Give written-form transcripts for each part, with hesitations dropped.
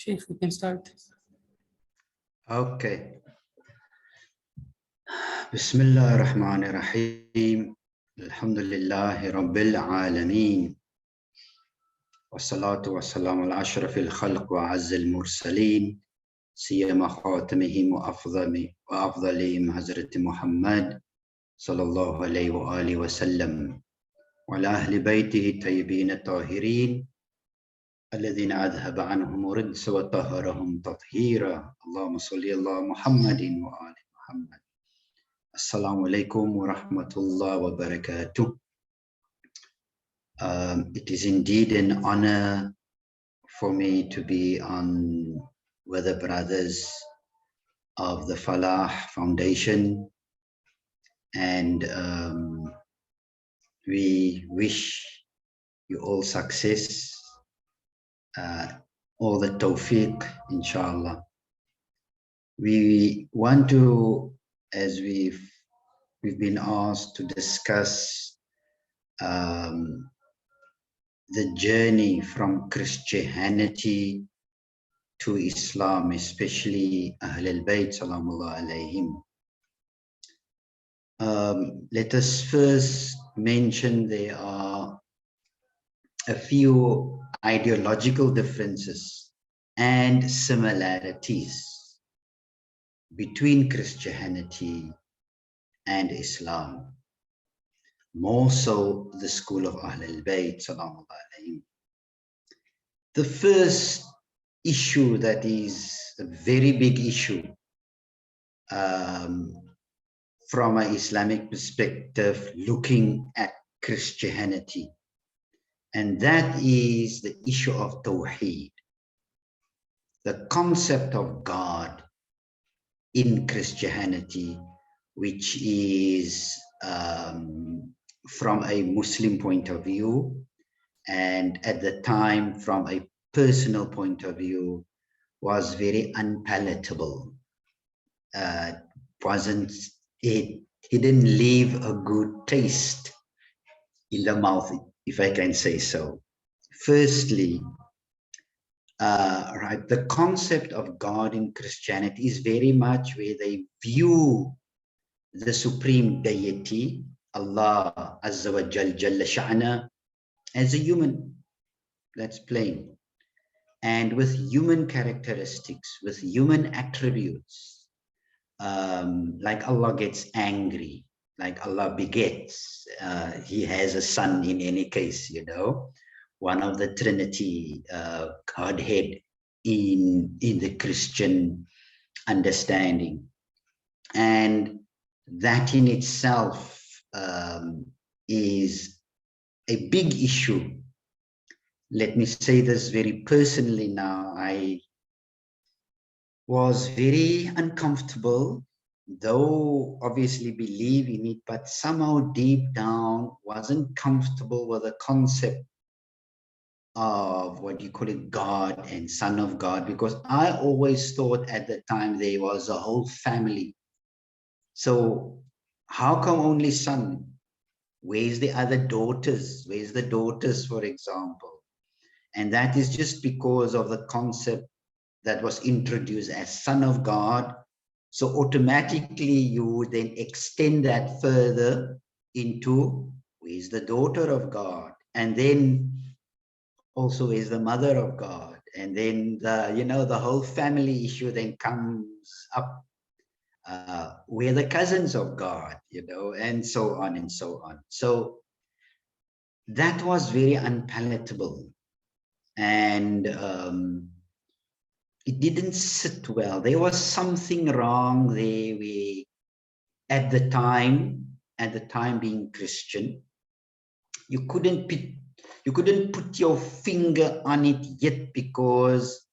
Sheikh, we can start. Okay. Bismillah ar-Rahman ar-Rahim. Alhamdulillahi Rabbil Alameen. Wassalatu wassalamu ala ashrafil khalq wa azzil mursaleen. Siyama khatamihim wa afdalihim Hazrat Muhammad sallallahu alayhi wa alihi wa sallam. Wa ala ahli baytihi tayyibin at-tahirin. الذين أذهب عنهم الرجس وطهرهم تطهيرا اللهم صل على محمد وآل محمد. Assalamu alaikum wa rahmatullah wa barakatuh. It is indeed an honor for me to be on with the brothers of the Falah Foundation, and we wish you all success, all the tawfiq, inshallah. We want to, as we've been asked to discuss the journey from Christianity to Islam, especially Ahl al-Bayt salamullah alayhim. Let us first mention there are a few ideological differences and similarities between Christianity and Islam, more so the school of Ahl al-Bayt salamullah alayhim. The first issue that is a very big issue from an Islamic perspective looking at Christianity, and that is the issue of Tawheed, the concept of God in Christianity, which is from a Muslim point of view, and at the time from a personal point of view, was very unpalatable. It didn't leave a good taste in the mouth, if I can say so. Firstly, the concept of God in Christianity is very much where they view the supreme deity, Allah Azza wa Jalla Sha'na, as a human. That's plain. And with human characteristics, with human attributes, like Allah gets angry, like Allah begets, he has a son in any case, you know, one of the Trinity, Godhead in the Christian understanding. And that in itself is a big issue. Let me say this very personally now. I was very uncomfortable, though obviously believe in it, but somehow deep down wasn't comfortable with the concept of what you call it, God and Son of God, because I always thought at the time there was a whole family. So how come only son? Where's the other daughters? Where's the daughters, for example? And that is just because of the concept that was introduced as Son of God. So automatically you would then extend that further into where's the daughter of God? And then also is the mother of God. And then the whole family issue then comes up. We're the cousins of God, and so on and so on. So that was very unpalatable, and it didn't sit well. There was something wrong there. At the time being Christian, you couldn't put your finger on it yet, because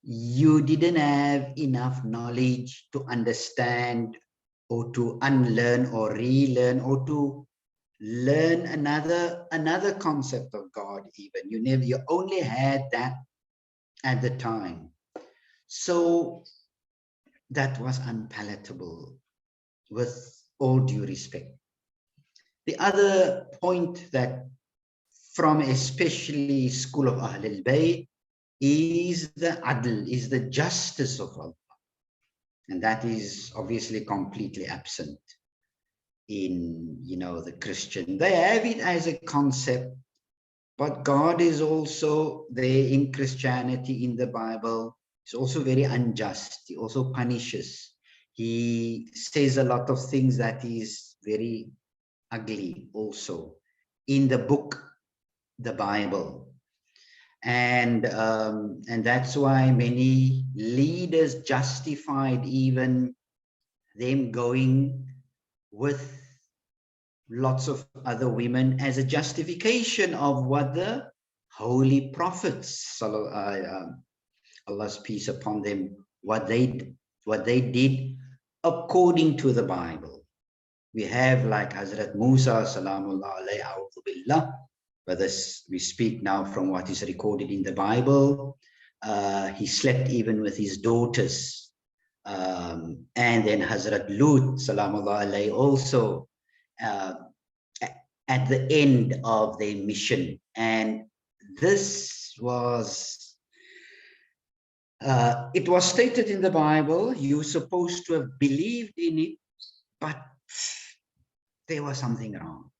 you didn't have enough knowledge to understand or to unlearn or relearn or to learn another concept of God. Even you only had that at the time. So that was unpalatable, with all due respect. The other point that from especially school of Ahl al-Bayt is the adl, is the justice of Allah. And that is obviously completely absent in, the Christian. They have it as a concept, but God is also there in Christianity, in the Bible. He's also very unjust. He also punishes. He says a lot of things that is very ugly also in the book, the Bible. And that's why many leaders justified even them going with lots of other women as a justification of what the holy prophets, Allah's peace upon them, what they did according to the Bible. We have like Hazrat Musa, salamullah alayhi, a'udhu billah, but this, we speak now from what is recorded in the Bible. He slept even with his daughters. And then Hazrat Lut, salamullah alayhi, also at the end of their mission. And this was, it was stated in the Bible, you're supposed to have believed in it, but there was something wrong.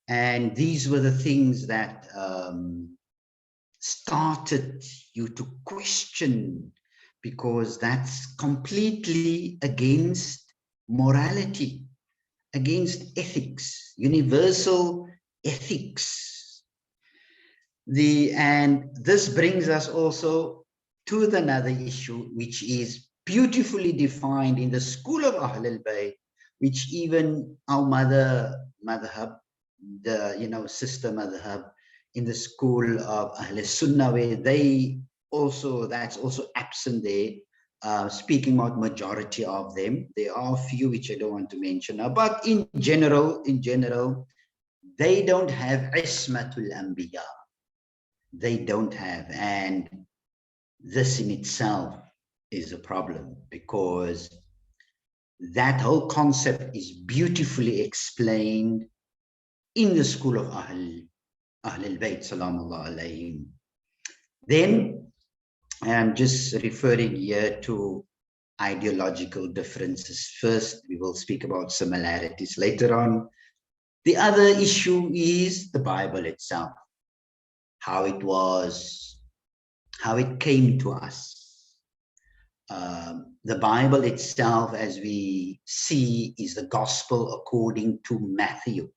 And these were the things that started you to question, because that's completely against morality, against ethics, universal ethics. And this brings us also to another issue, which is beautifully defined in the school of Ahlul Bayt, which even our madhab, the sister madhab, in the school of Ahlul Sunnah, where they also, that's also absent there. Speaking about majority of them, there are a few which I don't want to mention now, but in general, they don't have ismatul anbiya. They don't have, and this in itself is a problem, because that whole concept is beautifully explained in the school of Ahlul Bayt, salamullah alayhim. Then I'm just referring here to ideological differences. First, we will speak about similarities later on. The other issue is the Bible itself, how it was, how it came to us. The Bible itself, as we see, is the gospel according to Matthew,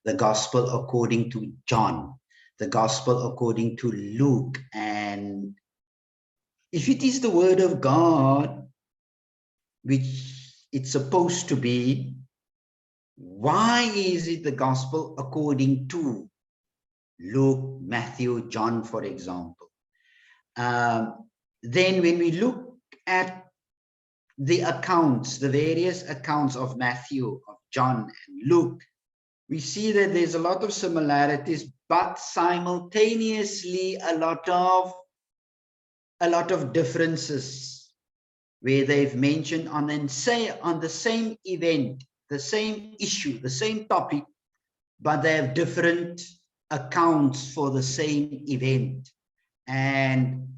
the gospel according to John, the gospel according to Luke. And if it is the word of God, which it's supposed to be, why is it the gospel according to Luke, Matthew, John, for example? Then when we look at the accounts, the various accounts of Matthew, of John, and Luke, we see that there's a lot of similarities, but simultaneously a lot of differences, where they've mentioned on the same event, the same issue, the same topic, but they have different accounts for the same event. And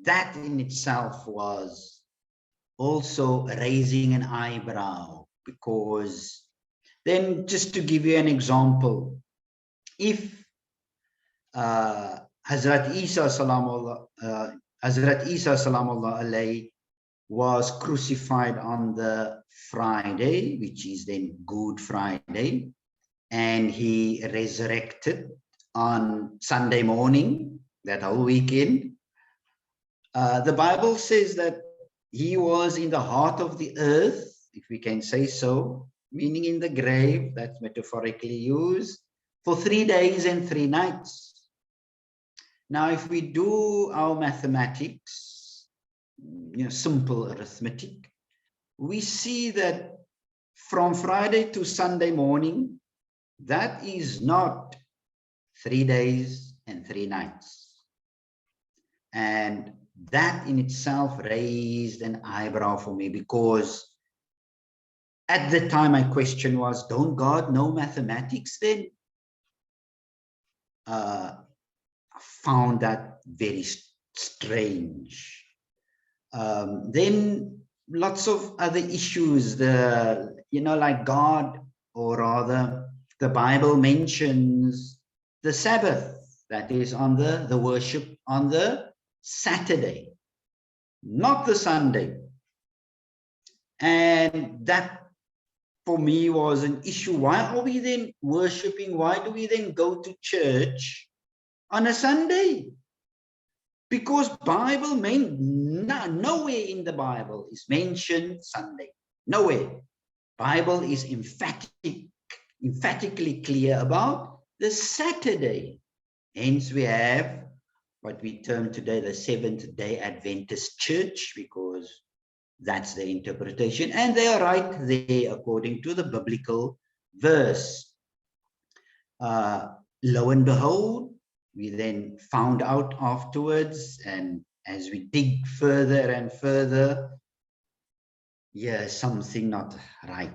that in itself was also raising an eyebrow, because then, just to give you an example, if Hazrat Isa salamullah alayhi was crucified on the Friday, which is then Good Friday, and he resurrected on Sunday morning, that whole weekend, the Bible says that he was in the heart of the earth, if we can say so, meaning in the grave, that's metaphorically used, for 3 days and 3 nights. Now, if we do our mathematics, simple arithmetic, we see that from Friday to Sunday morning, that is not 3 days and 3 nights. And that in itself raised an eyebrow for me, because at the time my question was, don't God know mathematics then? found that very strange. Then lots of other issues, like God, or rather the Bible mentions the Sabbath, that is on the worship on the Saturday, not the Sunday. And that for me was an issue. Why are we then worshiping? Why do we then go to church on a Sunday? Because Bible nowhere in the Bible is mentioned Sunday. Nowhere. Bible is emphatically clear about the Saturday. Hence we have what we term today the Seventh-day Adventist Church, because that's the interpretation. And they are right there according to the biblical verse. Lo and behold, we then found out afterwards, and as we dig further and further, yeah, something not right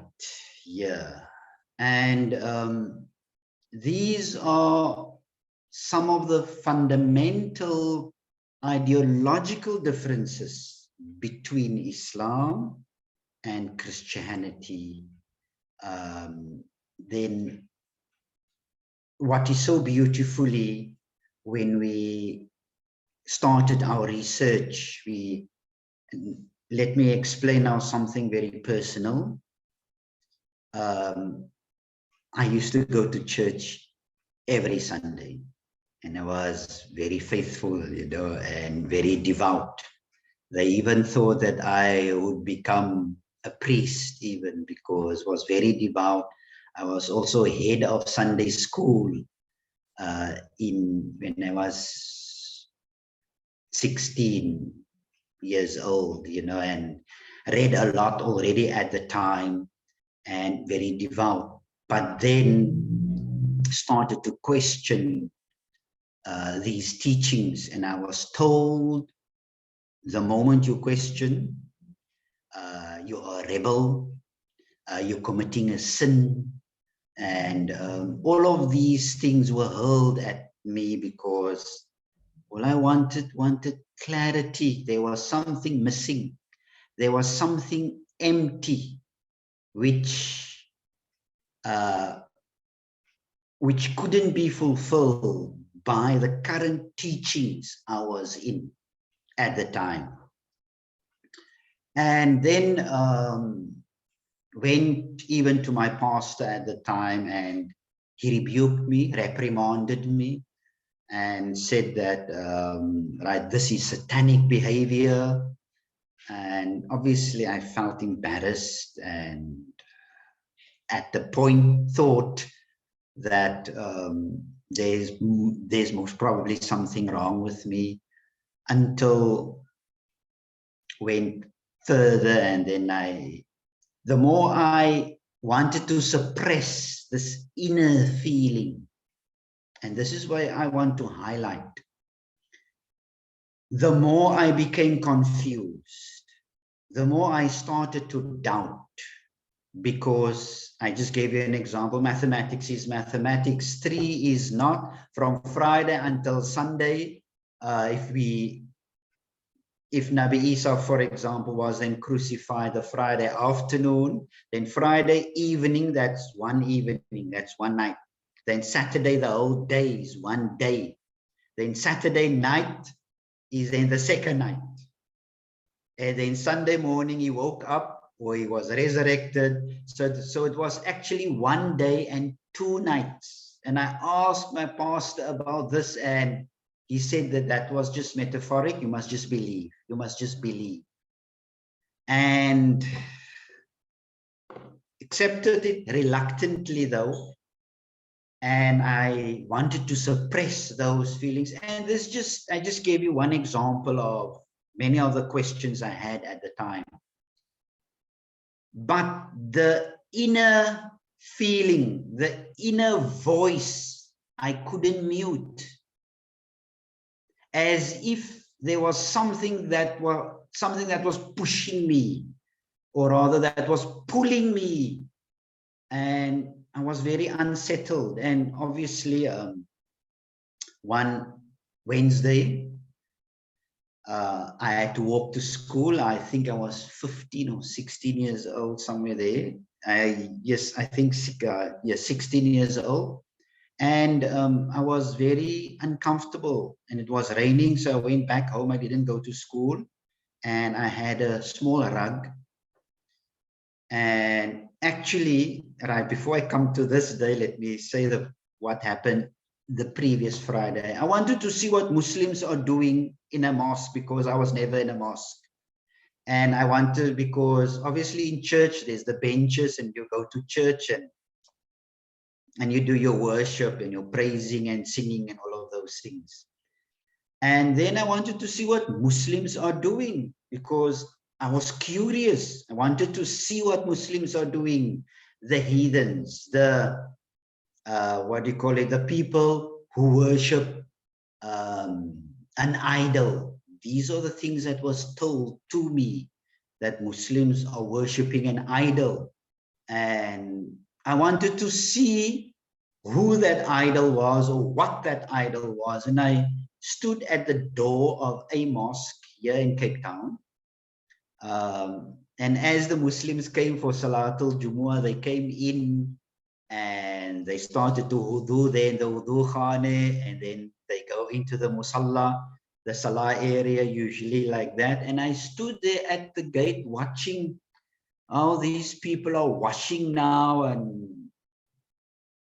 here. And these are some of the fundamental ideological differences between Islam and Christianity. Then what is so beautifully, when we started our research, let me explain now something very personal. I used to go to church every Sunday, and I was very faithful, and very devout. They even thought that I would become a priest, even, because I was very devout. I was also head of Sunday school when I was 16 years old, and read a lot already at the time, and very devout. But then started to question these teachings, and I was told, the moment you question, you are a rebel, you're committing a sin, and all of these things were hurled at me, because all I wanted clarity. There was something missing. There was something empty, which couldn't be fulfilled by the current teachings I was in at the time. And then went even to my pastor at the time, and he rebuked me, reprimanded me, and said that, right, this is satanic behavior. And obviously I felt embarrassed, and at the point thought that there's most probably something wrong with me, until went further. And then the more I wanted to suppress this inner feeling, and this is why I want to highlight, the more I became confused, the more I started to doubt. Because I just gave you an example. Mathematics is mathematics. 3 is not. From Friday until Sunday, if Nabi Isa, for example, was then crucified the Friday afternoon, then Friday evening, that's one evening, that's one night. Then Saturday, the whole day is one day. Then Saturday night is then the second night. And then Sunday morning, he woke up, or he was resurrected. So it was actually one day and 2 nighs. And I asked my pastor about this, and he said that was just metaphoric. You must just believe. You must just believe. And accepted it reluctantly, though. And I wanted to suppress those feelings. And I just gave you one example of many of the questions I had at the time. But the inner feeling, the inner voice, I couldn't mute. As if there was something that was pushing me, or rather that was pulling me, and I was very unsettled. And obviously one Wednesday, I had to walk to school. I think I was 15 or 16 years old, somewhere there. Yes, I think, yes, 16 years old. And I was very uncomfortable, and it was raining. So I went back home. I didn't go to school, and I had a small rug. And actually, right before I come to this day, let me say what happened the previous Friday. I wanted to see what Muslims are doing in a mosque, because I was never in a mosque. And I wanted, because obviously in church, there's the benches, and you go to church and you do your worship and your praising and singing and all of those things. And then I wanted to see what Muslims are doing, because I was curious. I wanted to see what Muslims are doing, the heathens, the, what do you call it, the people who worship an idol. These are the things that was told to me, that Muslims are worshiping an idol. And I wanted to see who that idol was, or what that idol was. And I stood at the door of a mosque here in Cape Town. And as the Muslims came for Salatul Jumu'ah, they came in and they started to wudu there in the wudu khane, and then they go into the musalla, the salah area, usually like that. And I stood there at the gate watching how these people are washing now, and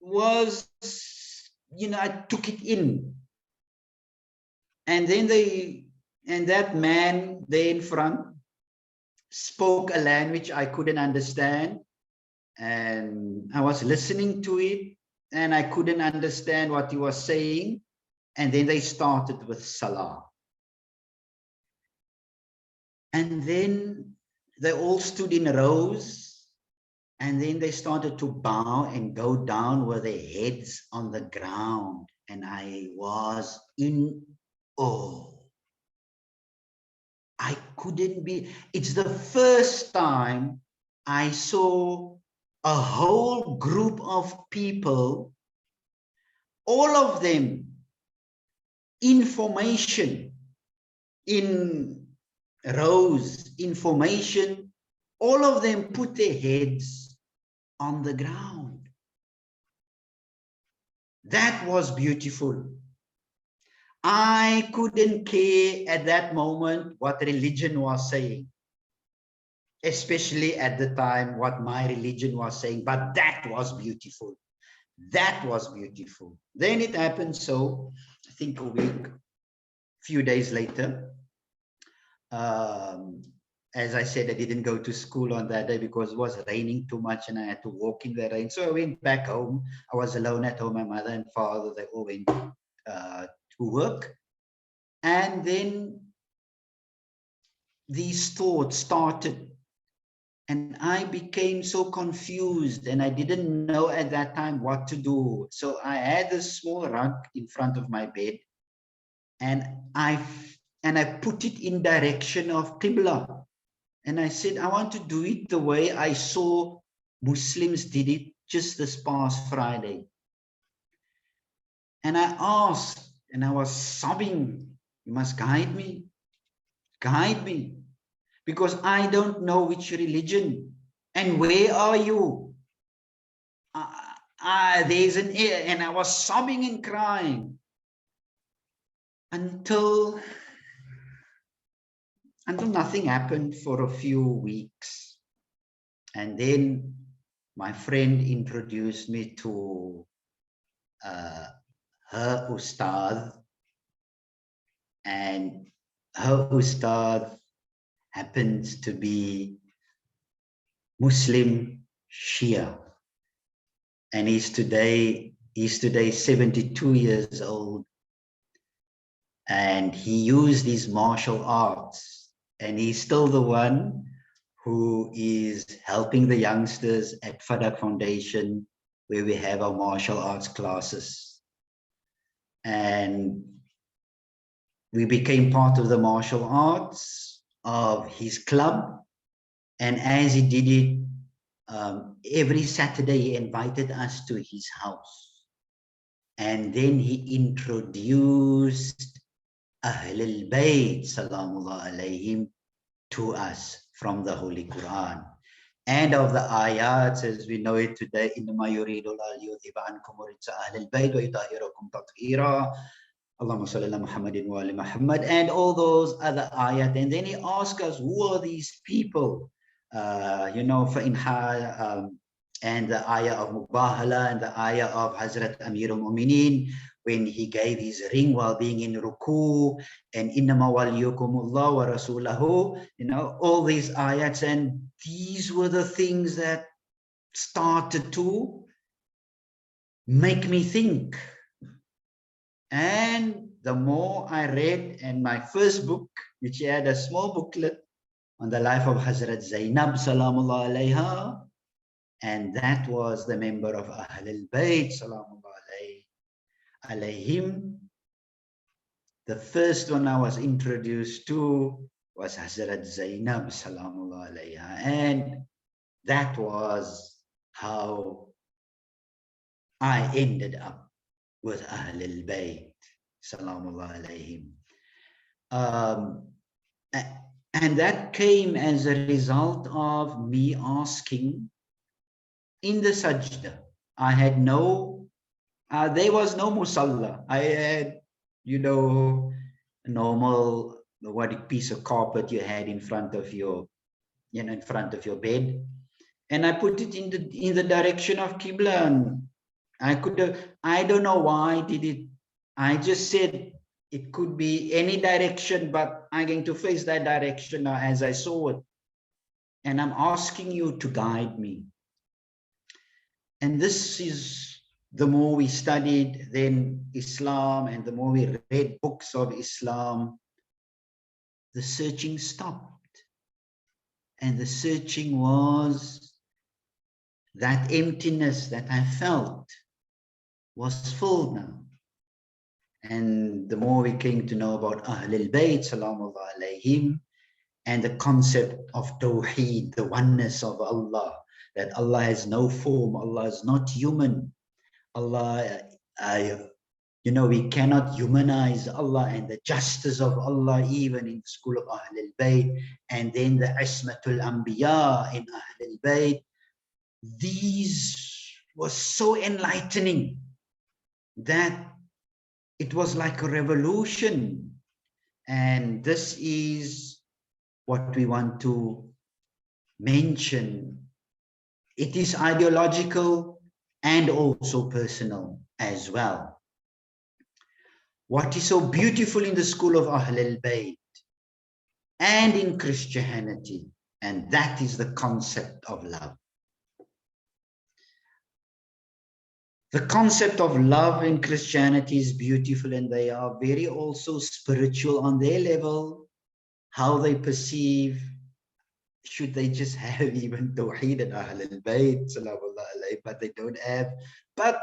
was, I took it in. And then that man there in front spoke a language I couldn't understand, and I was listening to it, and I couldn't understand what he was saying. And then they started with salah. And then they all stood in rows, and then they started to bow and go down with their heads on the ground. And I was in awe. I couldn't be. It's the first time I saw a whole group of people, all of them, information in rows, information, all of them put their heads on the ground. That was beautiful. I couldn't care at that moment what religion was saying, especially at the time what my religion was saying, but that was beautiful. That was beautiful. Then it happened so, I think a few days later, as I said, I didn't go to school on that day because it was raining too much and I had to walk in the rain. So I went back home. I was alone at home. My mother and father, they all went to work. And then these thoughts started. And I became so confused, and I didn't know at that time what to do. So I had a small rug in front of my bed, and I put it in direction of Qibla. And I said, I want to do it the way I saw Muslims did it just this past Friday. And I asked, and I was sobbing, you must guide me, because I don't know which religion. And where are you? There's an air, and I was sobbing and crying until nothing happened for a few weeks. And then my friend introduced me to her ustad, and her ustad happens to be Muslim Shia, and he's today 72 years old, and he used his martial arts, and he's still the one who is helping the youngsters at Fadak Foundation, where we have our martial arts classes. And we became part of the martial arts of his club. And as he did it, every Saturday he invited us to his house. And then he introduced Ahlul Bayt Salamullah alayhim to us from the Holy Quran. And of the ayats as we know it today, إِنَّمَا يُرِيدُ اللَّهُ لِيُذْهِبَ عَنْكُمُ الرِّجْسَ أَهْلَ الْبَيْتِ وَيُطَهِّرَكُمْ تَطْهِيرًا Allahumma salli ala Muhammadin wa ali Muhammad, and all those other ayat. And then he asks us, who are these people? And the ayah of Mubahala and the ayah of Hazrat Amir al-Mu'mineen when he gave his ring while being in ruku, and innama waliyukumullah wa rasulahu, all these ayats. And these were the things that started to make me think. And the more I read, and my first book, which had a small booklet on the life of Hazrat Zainab Salamullah alayha, and that was the member of Ahlul Bayt Salamullah alayhim. The first one I was introduced to was Hazrat Zainab Salamullah alayha, and that was how I ended up with Ahlul Bayt Salamullah alayhim. And that came as a result of me asking in the sajda. I had there was no musalla. I had, a normal, piece of carpet you had in front of your, in front of your bed. And I put it in the direction of Qibla. And I don't know why I did it. I just said, it could be any direction, but I'm going to face that direction now as I saw it. And I'm asking you to guide me. And this is, the more we studied then Islam and the more we read books of Islam, the searching stopped. And the searching was that emptiness that I felt was filled now. And the more we came to know about Ahlul Bayt Salamullah alayhim, and the concept of Tawheed, the oneness of Allah, that Allah has no form, Allah is not human. Allah, we cannot humanize Allah, and the justice of Allah even in the school of Ahlul Bayt, and then the Ismatul Anbiya in Ahlul Bayt. These was so enlightening that it was like a revolution. And this is what we want to mention. It is ideological and also personal as well. What is so beautiful in the school of Ahlul Bayt and in Christianity, and that is the concept of love. The concept of love in Christianity is beautiful, and they are very also spiritual on their level, how they perceive. Should they just have even Tawheed and Ahlul Bayt, but they don't have, but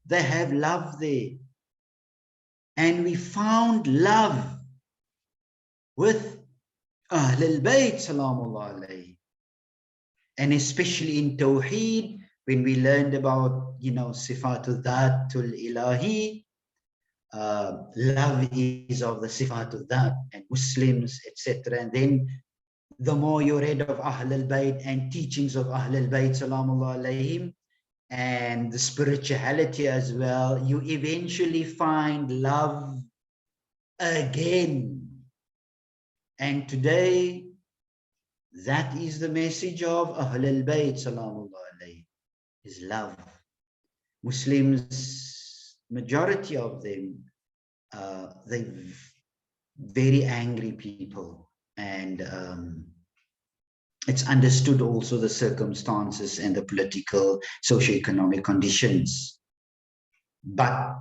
they have love there. And we found love with Ahlul Bayt, Salamullah alayhi. And especially in Tawheed, when we learned about, Sifatul Dhatul Ilahi, love is of the Sifatul Dhat and Muslims, etc. And then the more you read of Ahlul Bayt and teachings of Ahlul Bayt, Salamullah alayhim, and the spirituality as well, you eventually find love again. And today, that is the message of Ahlul Bayt, Salamullah alayhim, is love. Muslims, majority of them, they're very angry people. And it's understood also the circumstances and the political, socio-economic conditions. But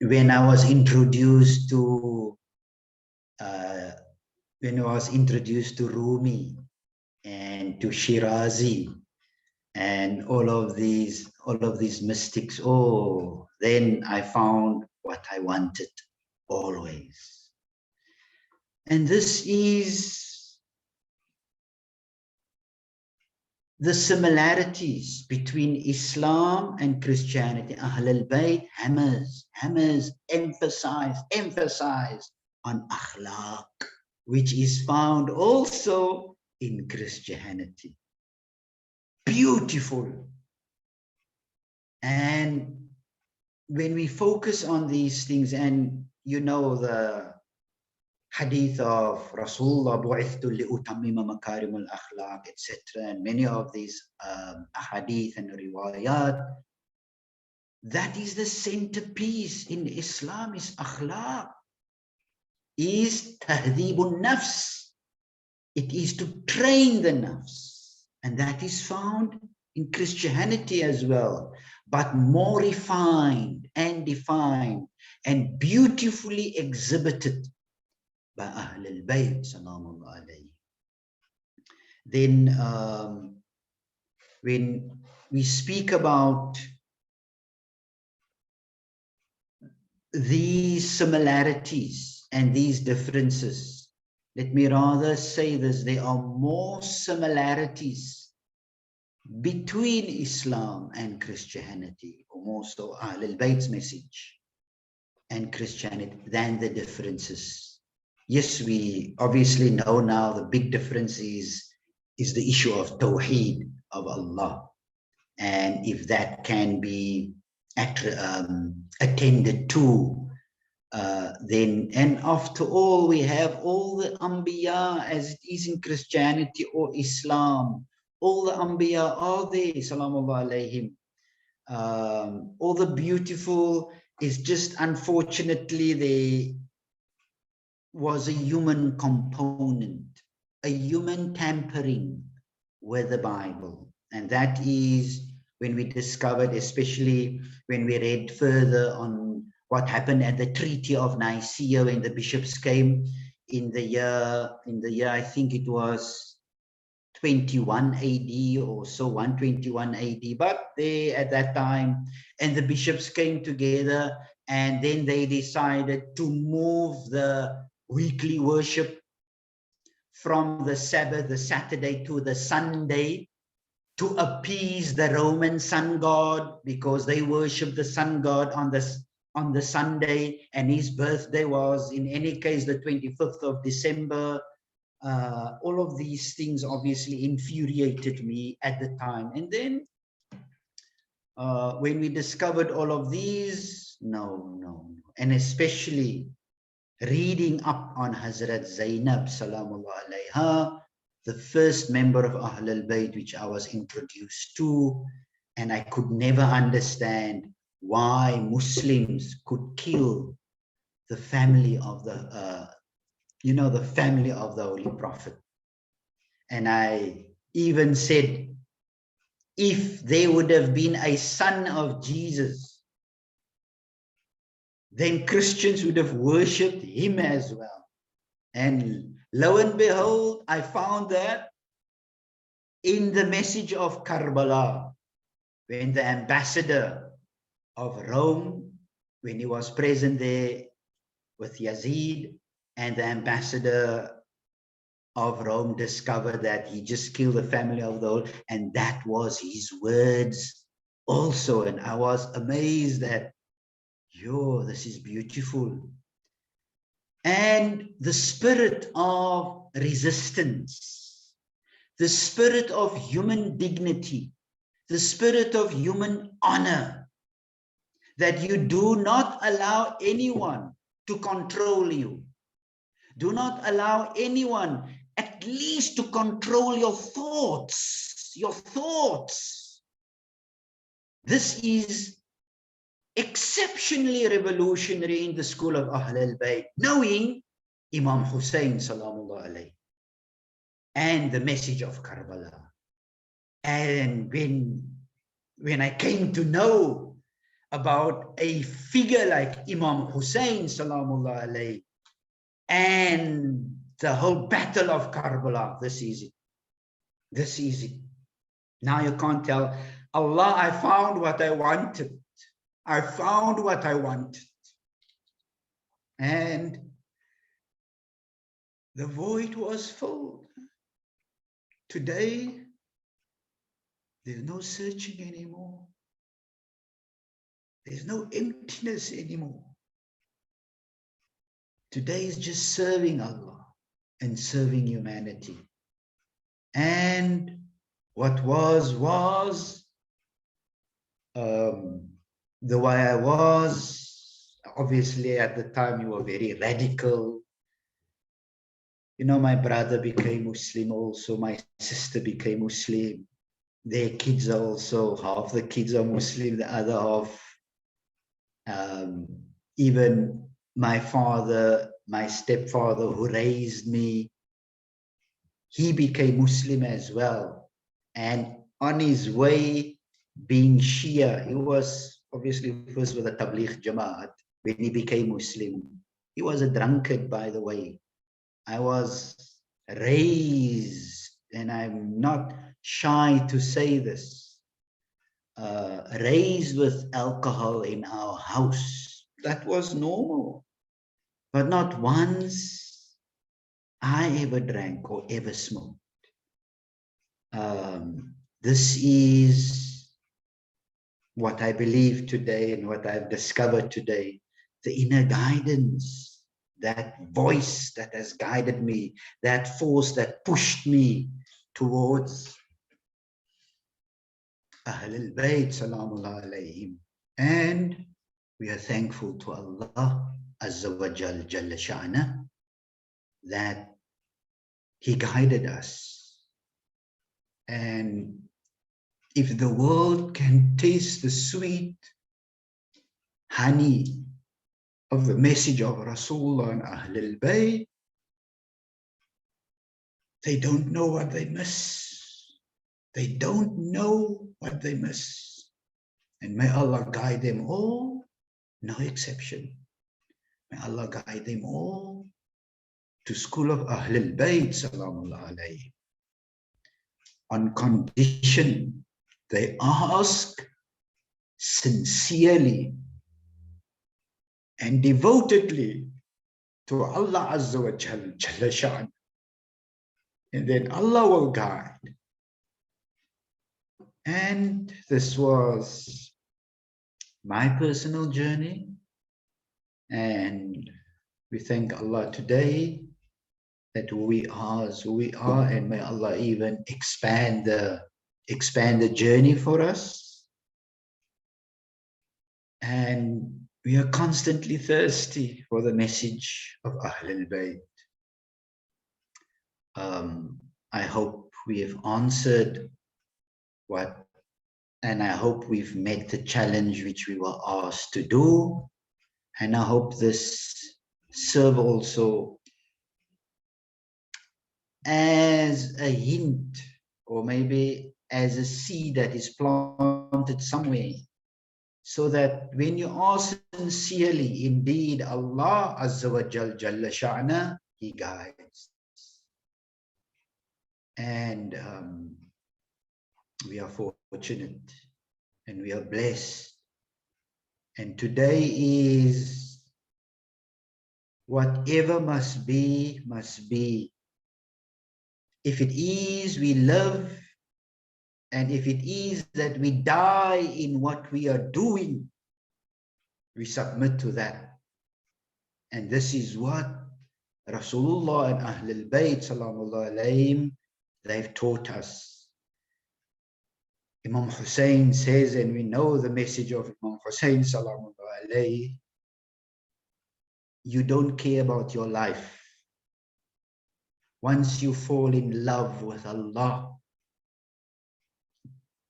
when I was introduced to Rumi and to Shirazi and all of these mystics, then I found what I wanted always. And this is the similarities between Islam and Christianity. Ahl al-Bayt hammers, emphasize on akhlaq, which is found also in Christianity. Beautiful. And when we focus on these things, and you know the hadith of Rasulullah, bu'ithtu li'utammima makarimul akhlaq, etc., and many of these hadith and riwayat, that is the centerpiece in Islam, is akhlaq, is tahdhibun nafs. It is to train the nafs, and that is found in Christianity as well, but more refined and defined and beautifully exhibited by Ahl al-Bayt, salamullah alayhi. Then when we speak about these similarities and these differences, let me rather say this: there are more similarities between Islam and Christianity, or more so Ahl al-Bayt's message and Christianity, than the differences. Yes, we obviously know now the big difference is the issue of Tawheed, of Allah. And if that can be attended to, then, and after all, we have all the Anbiya, as it is in Christianity or Islam. All the Anbiya are there, salamullah alayhim. All the beautiful is just, unfortunately, there was a human component, a human tampering with the Bible. And that is when we discovered, especially when we read further on what happened at the Treaty of Nicaea, when the bishops came in the year, I think it was 21 AD or so, 121 AD, but they at that time, and the bishops came together, and then they decided to move the weekly worship from the Sabbath, the Saturday, to the Sunday, to appease the Roman sun god, because they worship the sun god on the Sunday, and his birthday was, in any case, the 25th of December. All of these things obviously infuriated me at the time. And then when we discovered all of these, no. And especially reading up on Hazrat Zainab, salamullah alayha, the first member of Ahl al-Bayt which I was introduced to, and I could never understand why Muslims could kill the family of the the family of the Holy Prophet. And I even said, if there would have been a son of Jesus, then Christians would have worshipped him as well. And lo and behold, I found that in the message of Karbala, when the ambassador of Rome, when he was present there with Yazid, and the ambassador of Rome discovered that he just killed the family of the whole, and that was his words also. And I was amazed that, this is beautiful. And the spirit of resistance, the spirit of human dignity, the spirit of human honor, that you do not allow anyone to control you. Do not allow anyone at least to control your thoughts. This is exceptionally revolutionary in the school of Ahl al-Bayt, knowing Imam Hussein, salamullah alayhi, and the message of Karbala. And when I came to know about a figure like Imam Hussein, salamullah alayhi, and the whole battle of Karbala, this is it. Now you can't tell Allah, I found what I wanted. And the void was filled. Today, There's no searching anymore. There's no emptiness anymore. Today is just serving Allah and serving humanity. And what was the way I was. Obviously, at the time, you were very radical. You know, my brother became Muslim also. My sister became Muslim. Their kids are also, half the kids are Muslim, the other half. Even my father, my stepfather who raised me, he became Muslim as well. And on his way being Shia, he was obviously first with the Tabligh Jamaat. When he became Muslim, he was a drunkard, by the way. I was raised, and I'm not shy to say this, raised with alcohol in our house. That was normal. But not once I ever drank or ever smoked. This is what I believe today and what I've discovered today, the inner guidance, that voice that has guided me, that force that pushed me towards Ahl al-Bayt, salamullah alayhim. And we are thankful to Allah, Azza wa Jal, Jalla Sha'na, that He guided us. And if the world can taste the sweet honey of the message of Rasulullah and Ahlul Bayt, they don't know what they miss. They don't know what they miss. And may Allah guide them all, no exception. May Allah guide them all to school of Ahlul Bayt, salamullah alayhi. On condition they ask sincerely and devotedly to Allah Azza wa Jalla Sha'an. And then Allah will guide. And this was my personal journey. And we thank Allah today that who we are is who we are, and may Allah even expand the journey for us. And we are constantly thirsty for the message of Ahlul Bayt. I hope we have answered and I hope we've met the challenge which we were asked to do. And I hope this serve also as a hint, or maybe as a seed that is planted somewhere, so that when you are sincerely, indeed Allah Azza wa Jalla Sha'na, He guides. And we are fortunate and we are blessed. And today is whatever must be, must be. If it is, we live. And if it is that we die in what we are doing, we submit to that. And this is what Rasulullah and Ahlul Bayt, salamullah alayhim, they've taught us. Imam Hussein says, and we know the message of Imam Hussein, salamullah alayhi, you don't care about your life. Once you fall in love with Allah,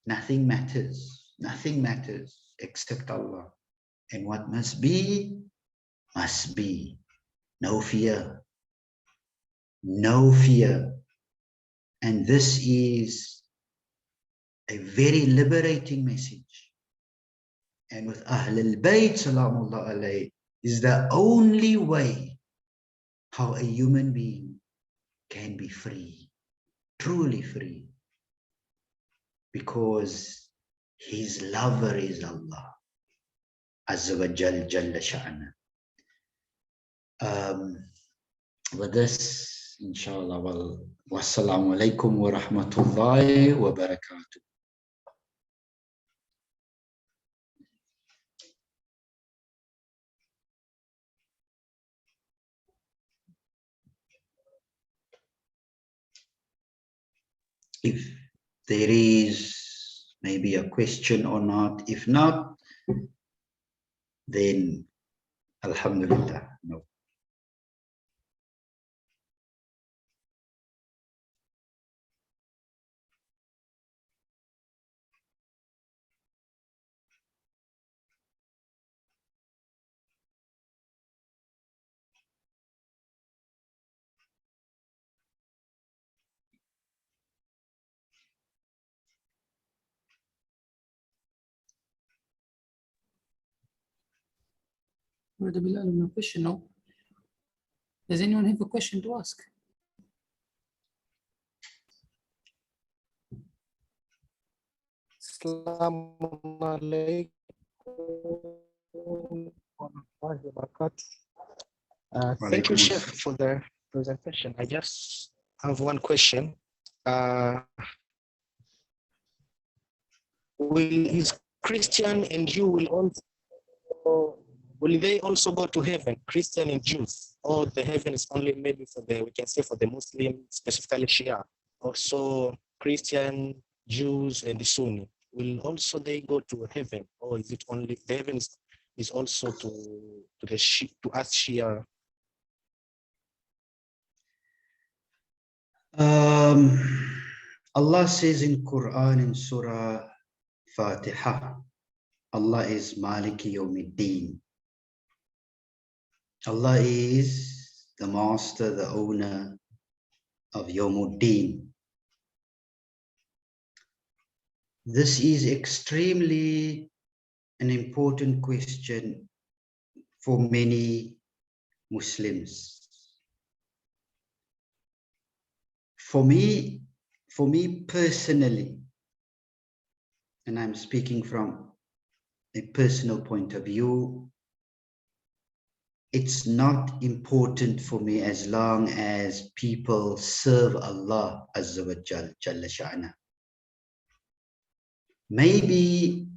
nothing matters except Allah. And what must be, must be. No fear. No fear. And this is a very liberating message. And with Ahlul Bayt, salamullah alayhi, is the only way how a human being can be free, truly free, because his lover is Allah Azza wa Jalla Sha'na. With this, inshallah, wassalamu alaikum wa rahmatullahi wa barakatuh. if there is maybe a question or not. If not, then Alhamdulillah. No. No question, no? Does anyone have a question to ask? Thank you, Sheikh, for the presentation. I just have one question. Is Christian and Jew will they also go to heaven, Christian and Jews, or the heaven is only maybe for we can say for the Muslim, specifically Shia? Also, Christian, Jews, and the Sunni will also they go to heaven, or is it only the heaven is also to us Shia? Allah says in Quran in Surah Fatiha, Allah is Maliki Yawmiddin. Allah is the master, the owner of Yawmuddin. This is extremely an important question for many Muslims. For me personally, and I'm speaking from a personal point of view, it's not important for me as long as people serve Allah Azza wa Jalla Sha'na. Maybe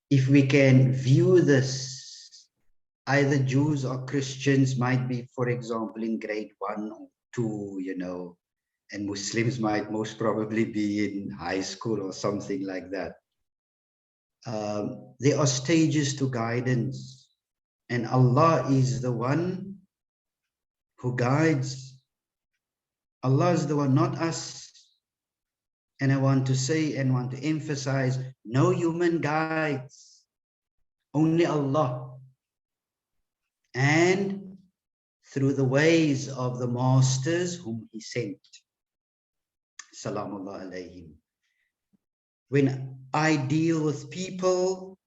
if we can view this, either Jews or Christians might be, for example, in grade 1 or 2, you know, and Muslims might most probably be in high school or something like that. There are stages to guidance, and Allah is the one who guides. Allah is the one, not us. And I want to say and want to emphasize, no human guides, only Allah. And through the ways of the masters whom He sent. Salamullah alayhim. When I deal with people,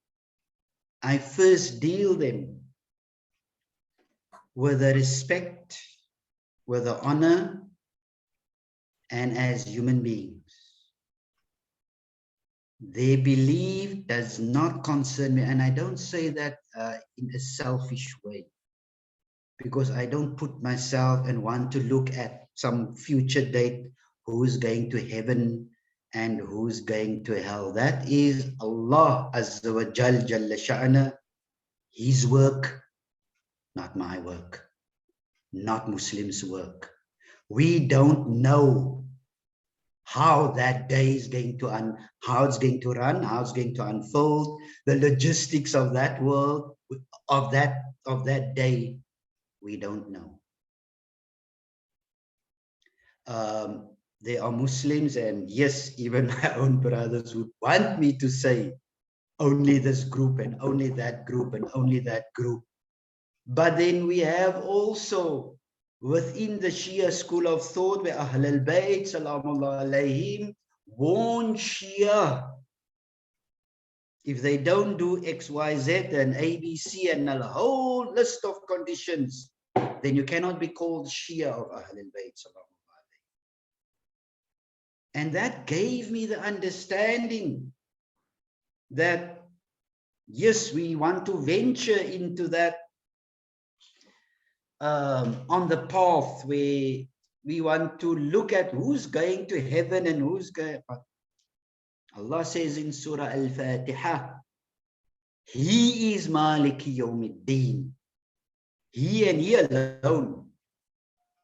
I first deal them with the respect, with the honor, and as human beings. Their belief does not concern me, and I don't say that in a selfish way, because I don't put myself and want to look at some future date who's going to heaven and who's going to hell. That is Allah Azza wa Jalla Sha'na, His work, not my work, not Muslims' work. We don't know how that day is going to how it's going to run, how it's going to unfold, the logistics of that world, of that day, we don't know. There are Muslims, and yes, even my own brothers would want me to say only this group and only that group and only that group. But then we have also within the Shia school of thought where Ahl al-Bayt, salamullah alayhim, warn Shia, if they don't do X, Y, Z and A, B, C and a whole list of conditions, then you cannot be called Shia of Ahl al-Bayt, salamullah. And that gave me the understanding that, yes, we want to venture into that on the path where we want to look at who's going to heaven and who's going. Allah says in Surah Al-Fatiha, He is Maliki Yawmiddin. He and He alone,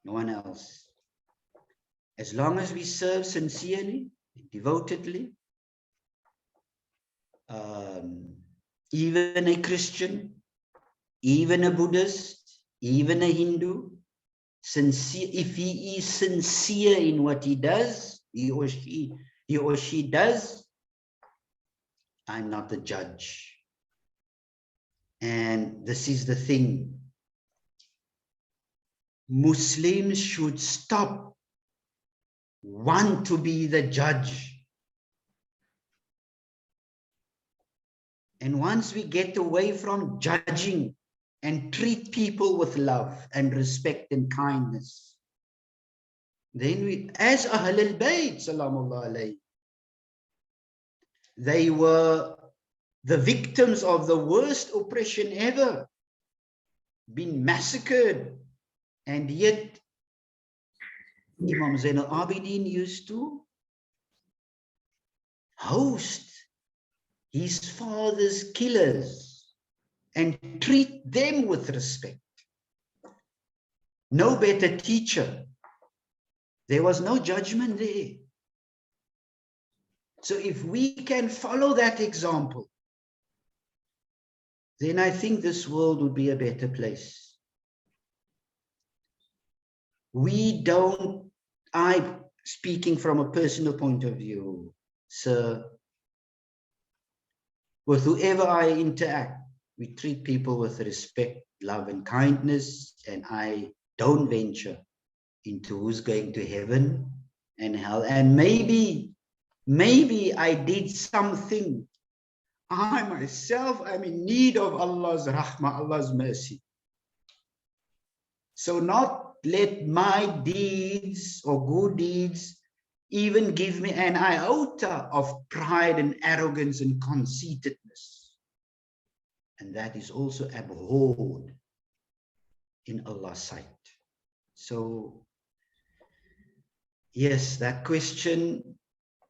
no one else. As long as we serve sincerely, devotedly, even a Christian, even a Buddhist, even a Hindu, sincere, if he is sincere in what he does, he or she does, I'm not the judge. And this is the thing. Muslims should stop want to be the judge. And once we get away from judging and treat people with love and respect and kindness, then we, as Ahl al-Bayt, salamullah alayhi, they were the victims of the worst oppression ever, been massacred, and yet Imam Zain al-Abidin used to host his father's killers and treat them with respect. No better teacher. There was no judgment there. So if we can follow that example, then I think this world would be a better place. We don't, I'm speaking from a personal point of view, sir, with whoever I interact, we treat people with respect, love, and kindness, and I don't venture into who's going to heaven and hell. And maybe I did something. I myself am in need of Allah's rahmah, Allah's mercy. So not let my deeds or good deeds even give me an iota of pride and arrogance and conceitedness. And that is also abhorred in Allah's sight. So, yes, that question,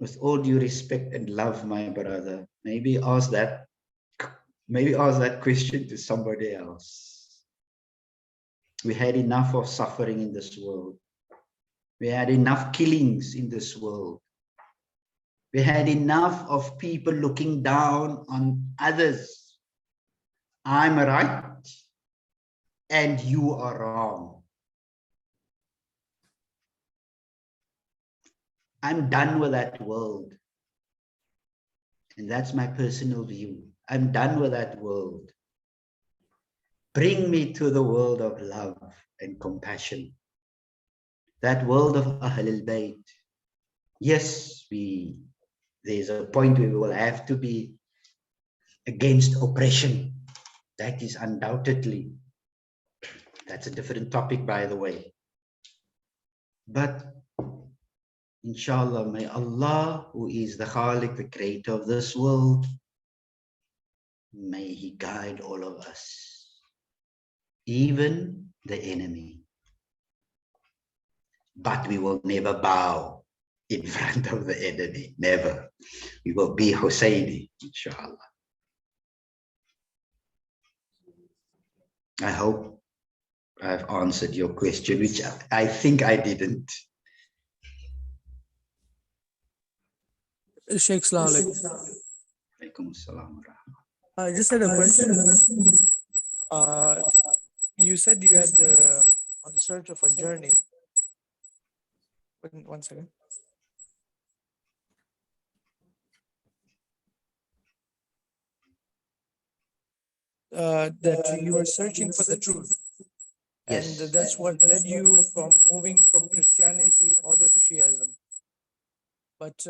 with all due respect and love, my brother, maybe ask that question to somebody else. We had enough of suffering in this world. We had enough killings in this world. We had enough of people looking down on others. I'm right and you are wrong. I'm done with that world. And that's my personal view. I'm done with that world. Bring me to the world of love and compassion. That world of Ahl al-Bayt. Yes, there's a point where we will have to be against oppression. That is undoubtedly. That's a different topic, by the way. But inshallah, may Allah, who is the Khaliq, the creator of this world, may He guide all of us, even the enemy. But we will never bow in front of the enemy, never. We will be Husayni, inshallah. I hope I've answered your question, which I think I didn't. Sheikh Salam Alaikum assalam. I just had a question. You said you had on the search of a journey. One second. That you were searching for the truth. Yes. And that's what led you from moving from Christianity all the way to Shiism. But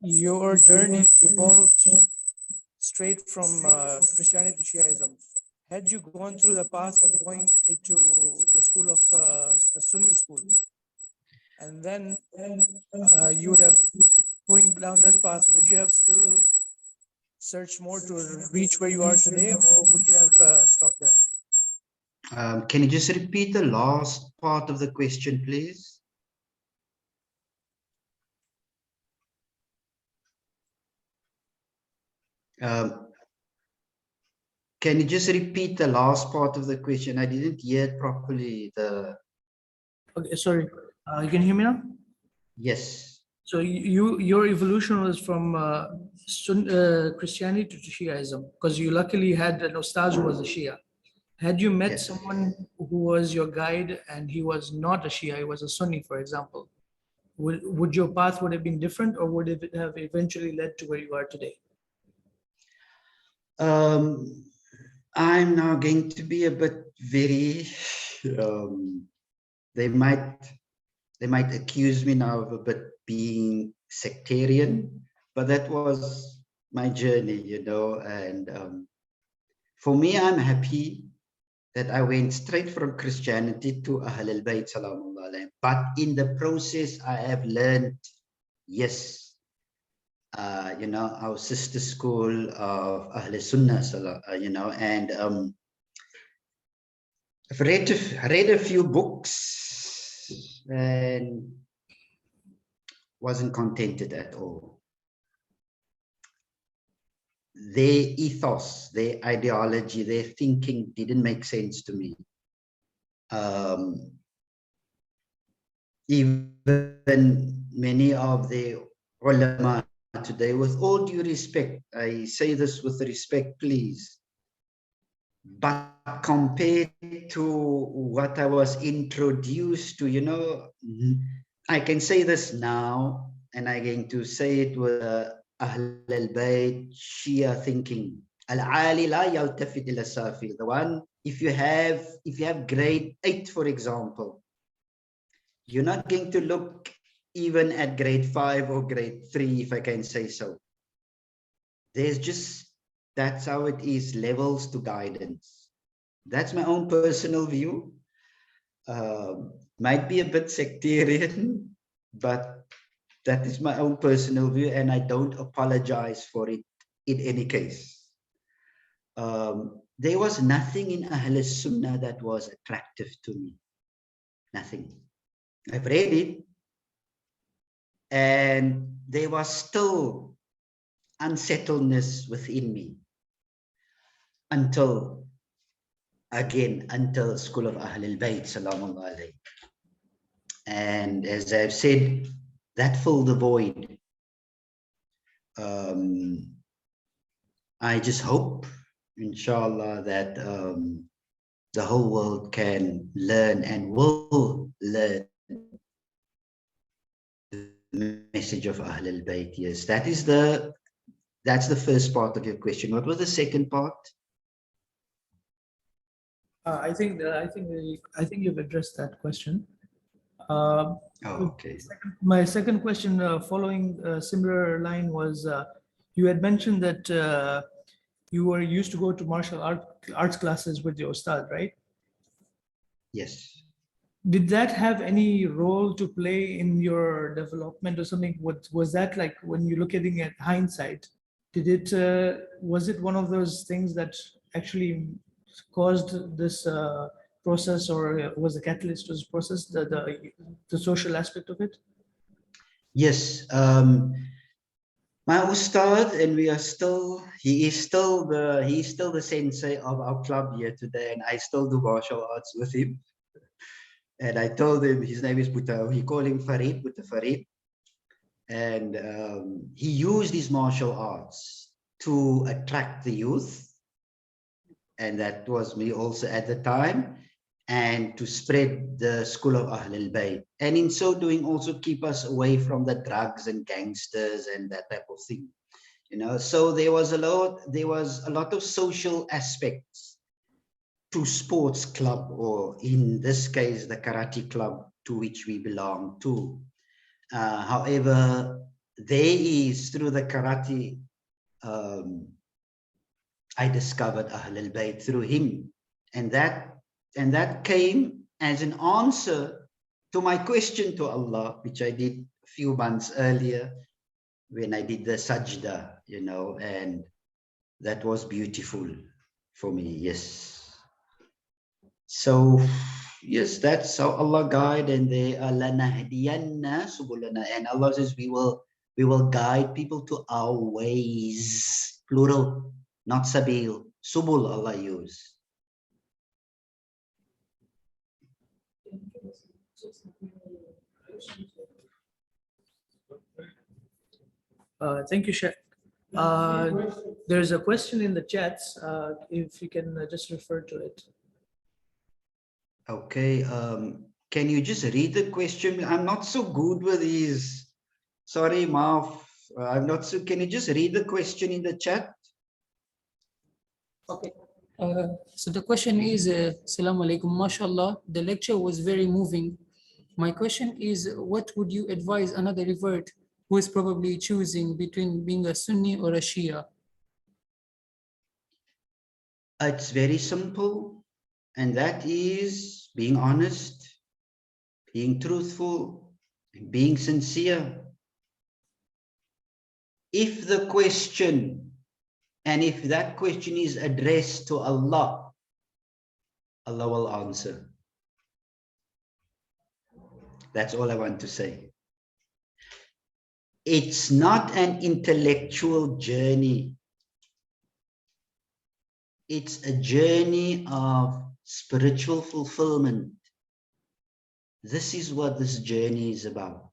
your journey evolved straight from Christianity to Shiism. Had you gone through the path of going into the school of the Sunni school, and then you would have, going down that path, would you have still searched more to reach where you are today, or would you have stopped there? Can you just repeat the last part of the question, please? Can you just repeat the last part of the question? I didn't hear it properly. Okay, sorry. You can hear me now? Yes, So your evolution was from Christianity to Shiaism, because you luckily had an ustaz who was a Shia. Had you met yes. someone who was your guide and he was not a Shia, he was a Sunni, for example, would your path would have been different, or would it have eventually led to where you are today? I'm now going to be a bit very, they might accuse me now of a bit being sectarian, but that was my journey, you know. And for me, I'm happy that I went straight from Christianity to Ahl al-Bayt salamullah alayhim. But in the process, I have learned, yes, you know, our sister school of Ahl Sunnah, you know, and I've read a few books and wasn't contented at all. Their ethos, their ideology, their thinking didn't make sense to me. Even many of the ulama today, with all due respect, I say this with respect, please, but compared to what I was introduced to, you know, I can say this now, and I'm going to say it with Ahl al-Bayt Shia thinking. Al-Ali la yaltafit ila safi. The one, if you have grade 8, for example, you're not going to look even at grade 5 or grade 3, if I can say so. There's just, that's how it is, levels to guidance. That's my own personal view. Might be a bit sectarian, but that is my own personal view, and I don't apologize for it in any case. There was nothing in Ahl Sunnah that was attractive to me. Nothing. I've read it, and there was still unsettledness within me until School of Ahl al-Bayt, salamullah alayhi. And as I've said, that filled the void. I just hope, inshallah, that the whole world can learn and will learn the message of Ahl al-Bayt. Yes, that's the first part of your question. What was the second part? I think you've addressed that question. Okay. My second question, following a similar line, was you had mentioned that you were used to go to martial arts classes with your ustad, right? Yes. Did that have any role to play in your development or something? What was that like when you're looking at hindsight? Did it was it one of those things that actually caused this process, or was the catalyst to this process, the social aspect of it? Yes. My ustad, and he is still the sensei of our club here today, and I still do martial arts with him. And I told him his name is Buta. We call him Farid, Buta Farid. And he used his martial arts to attract the youth, and that was me also at the time, and to spread the school of Ahl al-Bayt, and in so doing also keep us away from the drugs and gangsters and that type of thing, you know. So there was a lot of social aspects to sports club, or in this case the karate club to which we belong to. However, there is, through the karate, I discovered Ahl al-Bayt through him, and that came as an answer to my question to Allah, which I did a few months earlier when I did the sajda, you know, and that was beautiful for me. Yes. So yes, that's how Allah guide, and they lanahdiyanna subulana, and Allah says we will guide people to our ways, plural, not sabil. Subul Allah use. Thank you, Sheikh. There's a question in the chats. If you can just refer to it. Okay, can you just read the question? I'm not so good with these. Sorry, Marv. I'm not so. Can you just read the question in the chat? Okay. So the question is, Assalamu alaikum, mashallah, the lecture was very moving. My question is, what would you advise another revert who is probably choosing between being a Sunni or a Shia? It's very simple, and that is being honest, being truthful, and being sincere. If the question, and if that question is addressed to Allah, Allah will answer. That's all I want to say. It's not an intellectual journey. It's a journey of spiritual fulfillment. This is what this journey is about.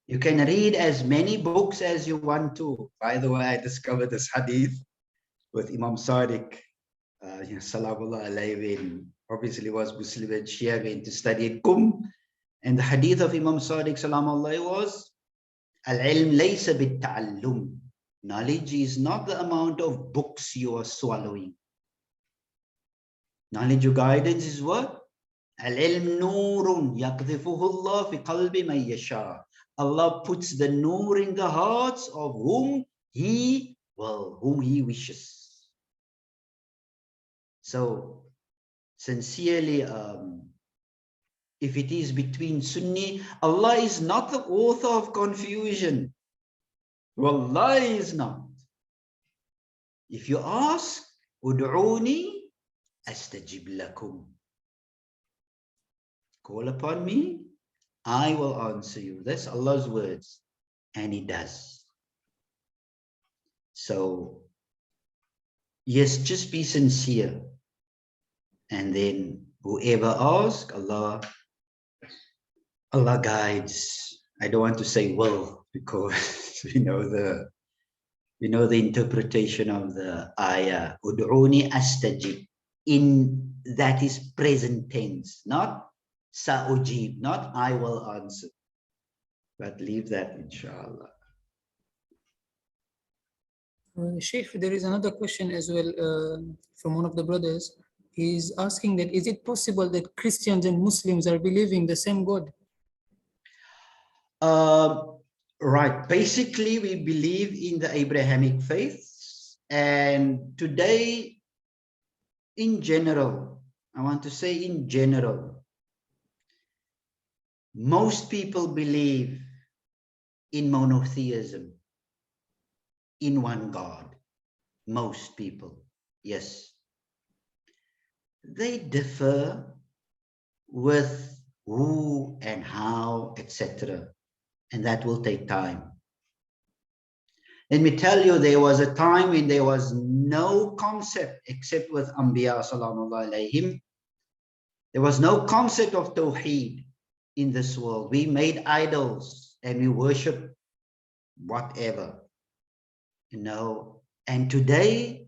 You can read as many books as you want to. By the way, I discovered this hadith with Imam Sadiq, Salamullah alayhi, when obviously was Muslim and Shia going to study at Qum. And the hadith of Imam Sadiq, Salamullah, was Al-ilm laysa bit-ta'allum. Knowledge is not the amount of books you are swallowing. Knowledge or guidance is what? Al-ilm nurun yaqdhifuhu Allah fi qalbi man yasha. Allah puts the nur in the hearts of whom He wishes. So, sincerely, if it is between Sunni, Allah is not the author of confusion. Wallahi is not. If you ask, Ud'uni astajib lakum. Call upon me, I will answer you. That's Allah's words, and He does. So, yes, just be sincere. And then whoever asks, Allah guides. I don't want to say will, because we know the interpretation of the ayah. Ud'uni astajib. In that is present tense, not sa'ujib, not I will answer. But leave that, inshallah. Sheikh, there is another question as well from one of the brothers. He's asking that, is it possible that Christians and Muslims are believing the same God? Right. Basically, we believe in the Abrahamic faiths. And today, in general, I want to say in general, most people believe in monotheism, in one God. Most people, yes. They differ with who and how, etc. And that will take time. Let me tell you, there was a time when there was no concept, except with Anbiya sallallahu alayhim. There was no concept of Tawheed in this world. We made idols and we worship whatever, And today,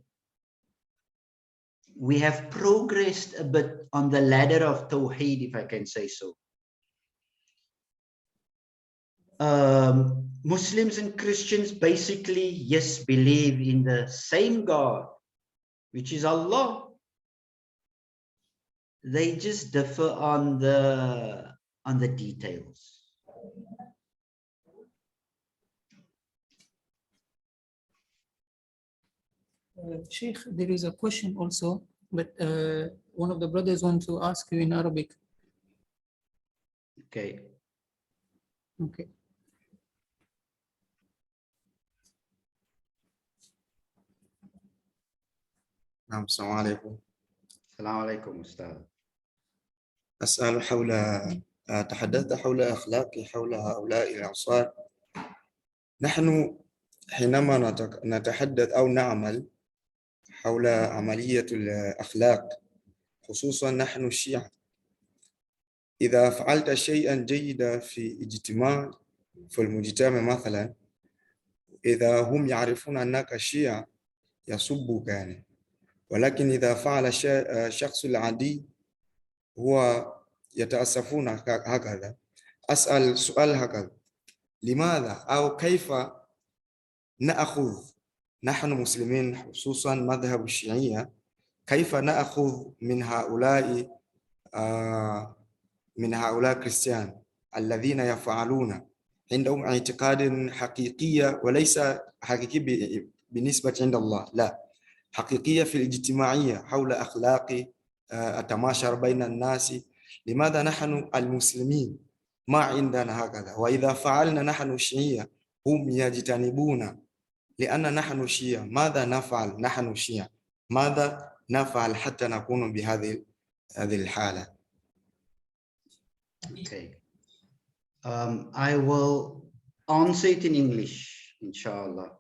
we have progressed a bit on the ladder of Tawheed, if I can say so. Muslims and Christians basically, yes, believe in the same God, which is Allah. They just differ on the details. Sheikh, there is a question also, but one of the brothers wants to ask you in Arabic. Okay. Okay. نعم السلام عليكم. السلام عليكم أستاذ. أسأل تحدثت حول أخلاقي حول هؤلاء الأعصار. نحن حينما نتحدث أو نعمل حول عملية الأخلاق، خصوصا نحن الشيعة، إذا فعلت شيئا جيدا في اجتماع، في المجتمع مثلا، إذا هم يعرفون أنك شيعي يسبك يعني، ولكن إذا فعل الشخص العادي هو يتأسفون هكذا. أسأل سؤال هكذا: لماذا أو كيف نأخذ نحن مسلمين خصوصا مذهب الشيعية، كيف نأخذ من هؤلاء كريستيان الذين يفعلون عندهم اعتقاد حقيقية، وليس حقيقي بالنسبة عند الله، لا، حقيقية في الاجتماعية حول أخلاق التماشر بين الناس. لماذا نحن المسلمين ما عندنا هكذا؟ وإذا فعلنا نحن الشيعية هم يجتنبون، لأن نحن شيعة. ماذا نفعل نحن شيعة؟ ماذا نفعل حتى نكون بهذه الحالة؟ Okay. I will answer it in English, inshallah.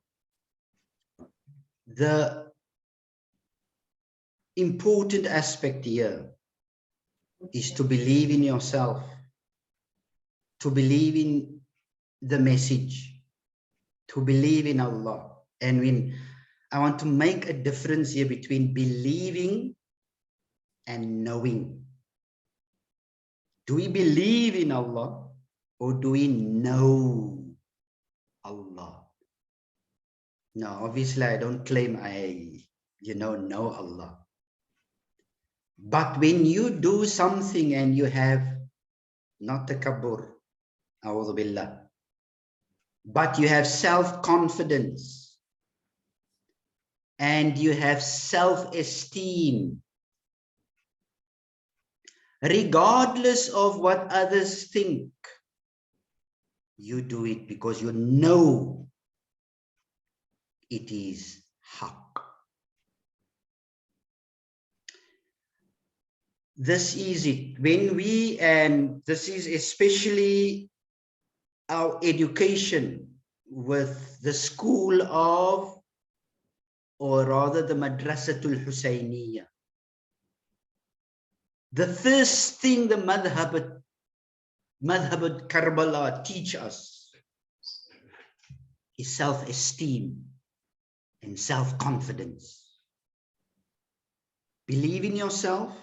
The important aspect here is to believe in yourself, to believe in the message, to believe in Allah. And when I want to make a difference here between believing and knowing. Do we believe in Allah or do we know Allah? No, obviously I don't claim I know Allah. But when you do something and you have not takabbur, a'udhu billah, but you have self-confidence and you have self-esteem, regardless of what others think, you do it because you know it is haqq. This is it. When we, and this is especially our education with the school of, or rather the Madrasatul Husayniyah. The first thing the Madhab Karbala teach us is self-esteem and self-confidence. Believe in yourself.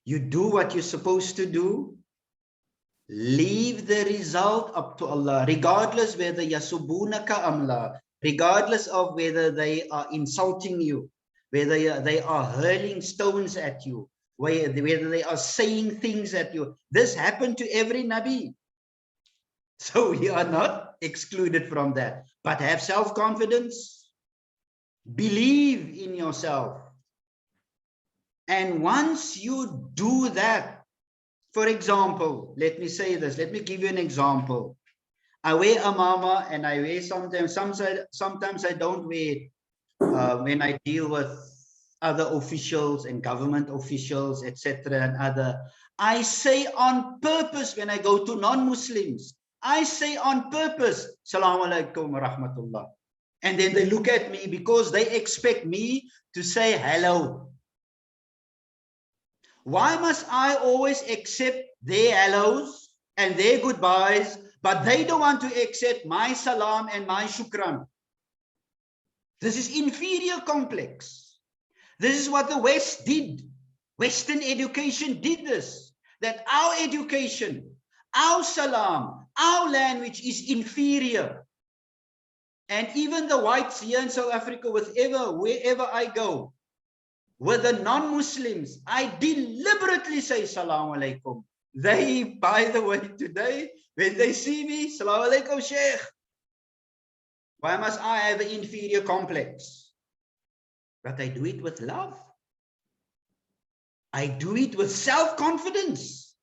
You do what you're supposed to do. Leave the result up to Allah, regardless whether yasubunaka amla, regardless of whether they are insulting you, whether they are hurling stones at you, whether they are saying things at you. This happened to every Nabi. So we are not excluded from that. But have self-confidence. Believe in yourself. And once you do that, for example, let me say this, let me give you an example. I wear amama and I wear sometimes I don't wear it when I deal with other officials and government officials, etc. and other. I say on purpose when I go to non-Muslims, I say on purpose, Assalamu alaikum wa rahmatullah. And then they look at me because they expect me to say hello. Why must I always accept their hellos and their goodbyes, but they don't want to accept my salam and my shukran? This is inferior complex. This is what the West did. Western education did this. That our education, our salam, our language is inferior. And even the whites here in South Africa, wherever I go, with the non-Muslims, I deliberately say Salaam alaikum. They, by the way, today, when they see me, Salaam alaikum, Sheikh. Why must I have an inferior complex? But I do it with love. I do it with self-confidence.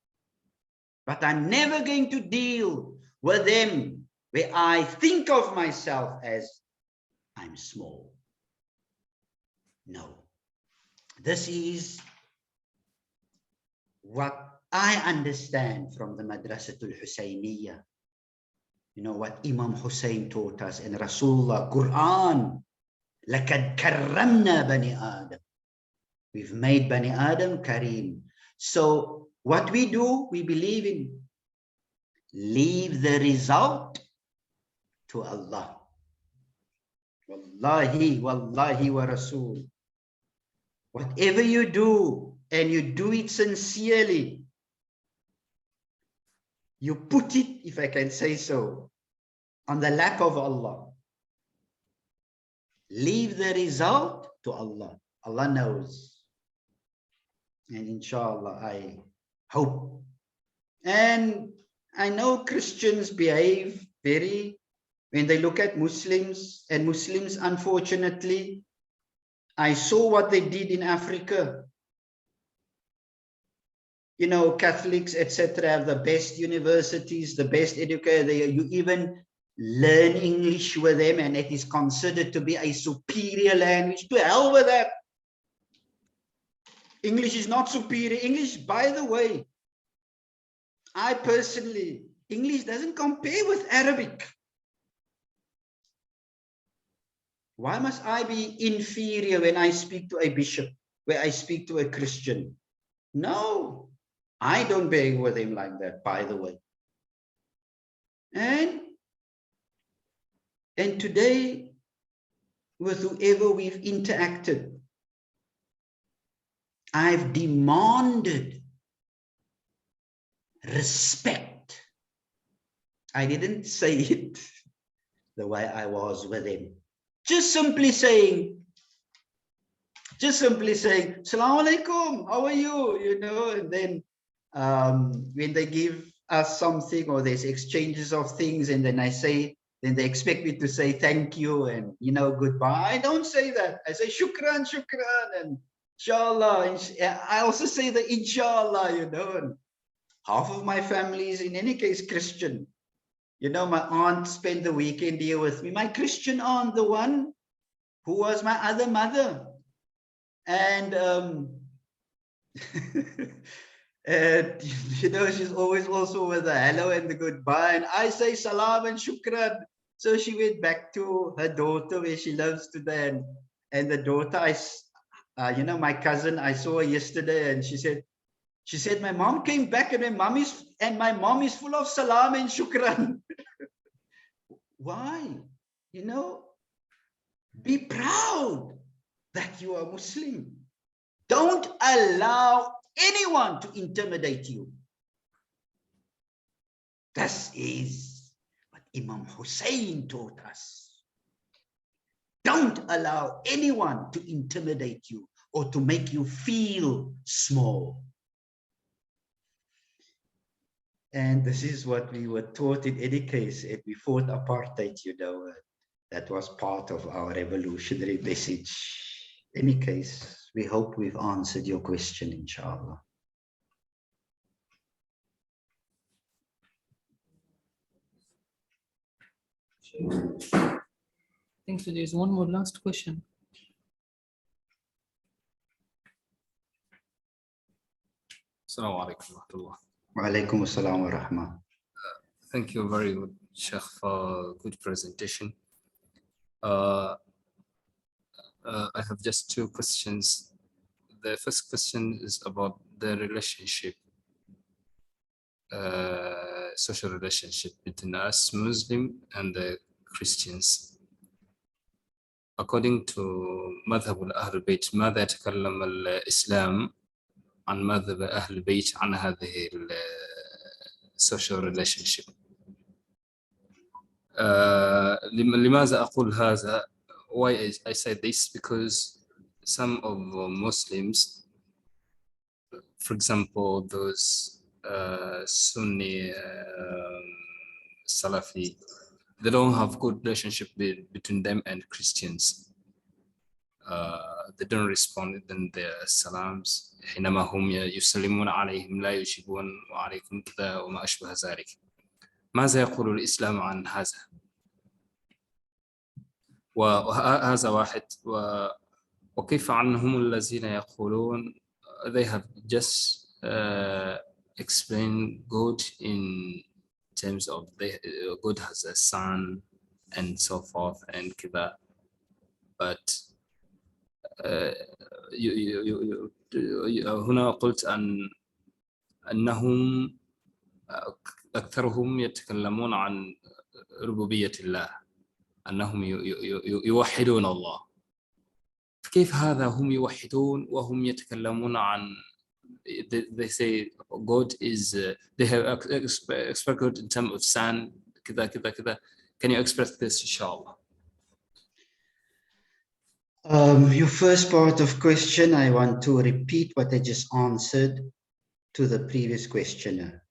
But I'm never going to deal with them where I think of myself as I'm small. No. This is what I understand from the Madrasatul Husayniyah. You know what Imam Hussein taught us in Rasulullah, Quran. لَقَدْ كَرَّمْنَا بَنِي آدَمَ. We've made Bani Adam Kareem. So what we do, we believe in. Leave the result to Allah. Wallahi, wallahi wa rasul. Whatever you do, and you do it sincerely, you put it, if I can say so, on the lap of Allah. Leave the result to Allah. Allah knows. And inshallah, I hope. And I know Christians behave very, when they look at Muslims, and Muslims, unfortunately, I saw what they did in Africa. You know, Catholics, etc., have the best universities, the best education. You even learn English with them, and it is considered to be a superior language. To hell with that. English is not superior. English, by the way, I personally, English doesn't compare with Arabic. Why must I be inferior when I speak to a bishop, where I speak to a Christian? No, I don't behave with him like that, by the way. And today, with whoever we've interacted, I've demanded respect. I didn't say it the way I was with him. Just simply saying, Assalamu alaikum, how are you? You know, and then when they give us something, or there's exchanges of things, and then then they expect me to say thank you and, you know, goodbye. I don't say that. I say shukran, and inshallah. I also say the inshallah, you know, and half of my family is in any case Christian. You know, my aunt spent the weekend here with me. My Christian aunt, the one who was my other mother. And, and you know, she's always also with the hello and the goodbye. And I say salam and shukran. So she went back to her daughter where she lives today. And the daughter, you know, my cousin, I saw her yesterday, and she said, my mom came back, and my mom is full of salam and shukran. Why? You know, be proud that you are Muslim. Don't allow anyone to intimidate you. This is what Imam Hussein taught us. Don't allow anyone to intimidate you or to make you feel small. And this is what we were taught in any case. And we fought apartheid, you know. That was part of our revolutionary message. In any case, we hope we've answered your question, inshallah. I think so. There's one more last question. Assalamu alaikum wa rahmatullah. Wa alaikum assalam wa rahmah. Thank you very good, Sheikh, for good presentation. I have just two questions. The first question is about the relationship, social relationship between us Muslim and the Christians. According to مذهب أهل البيت ماذا يتكلم الإسلام عن مذهب أهل البيت عن هذه social relationship. لماذا أقول هذا? Why I say this? Because some of Muslims, for example, those Sunni, Salafi, they don't have good relationship between them and Christians. They don't respond in their salams حينما هم يسلمون عليهم لا يجيبون وعليكم كذا وما أشبه ذلك. ماذا يقول الإسلام عن هذا؟ وهذا واحد. وكيف عنهم الذين يقولون they have just explained God in terms of God has a son and so forth and كذا, but هنا قلت أنهم أكثرهم يتكلمون عن ربوبية الله أنهم يوحدون الله. كيف هذا هم يوحدون وهم يتكلمون عن they say God is they have expressed God in terms of sun كذا كذا كذا. Can you express this inshallah? Your first part of question, I want to repeat what I just answered to the previous questioner.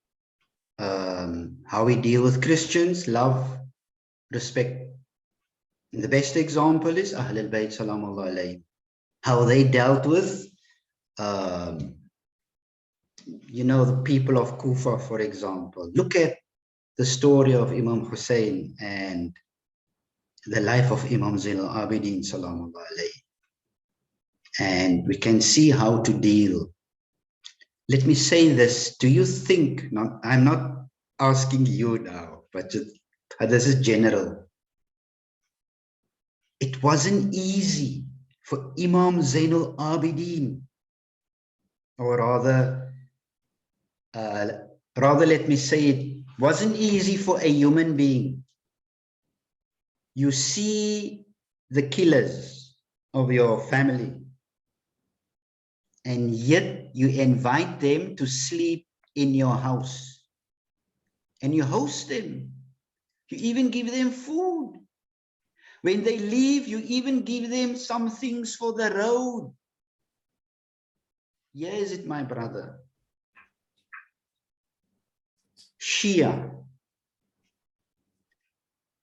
How we deal with Christians, love, respect. And the best example is Ahlul Bayt Salamullah alayhim. How they dealt with, you know, the people of Kufa, for example. Look at the story of Imam Hussein and the life of Imam Zain al-Abidin Salamullah alayhi. And we can see how to deal. Let me say this. Do you think, I'm not asking you now, but this is general. It wasn't easy for Imam Zain al-Abidin, or rather let me say it wasn't easy for a human being. You see the killers of your family, and yet you invite them to sleep in your house, and you host them. You even give them food. When they leave, you even give them some things for the road. Here is it, my brother. Shia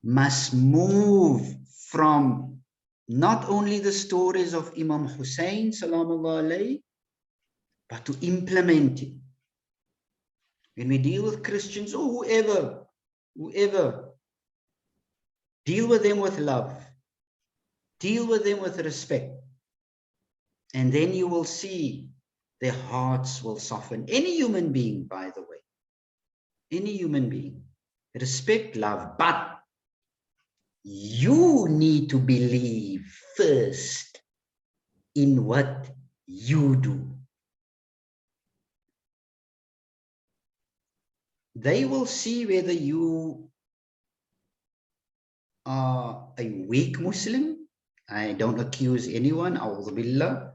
must move from not only the stories of Imam Hussein, salamullah alayhi, but to implement it. When we deal with Christians or whoever, deal with them with love, deal with them with respect, and then you will see their hearts will soften. Any human being, by the way, any human being, respect, love, but you need to believe first in what you do. They will see whether you are a weak Muslim. I don't accuse anyone, a'udhu billah,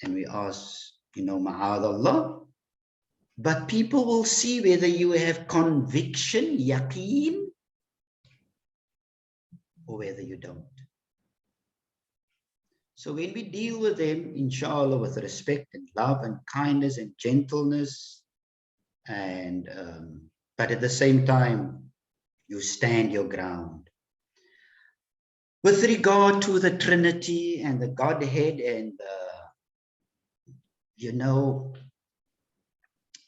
and we ask, ma'adallah. But people will see whether you have conviction, yaqeen, or whether you don't. So when we deal with them, inshallah, with respect and love and kindness and gentleness, and but at the same time, you stand your ground. With regard to the Trinity and the Godhead, and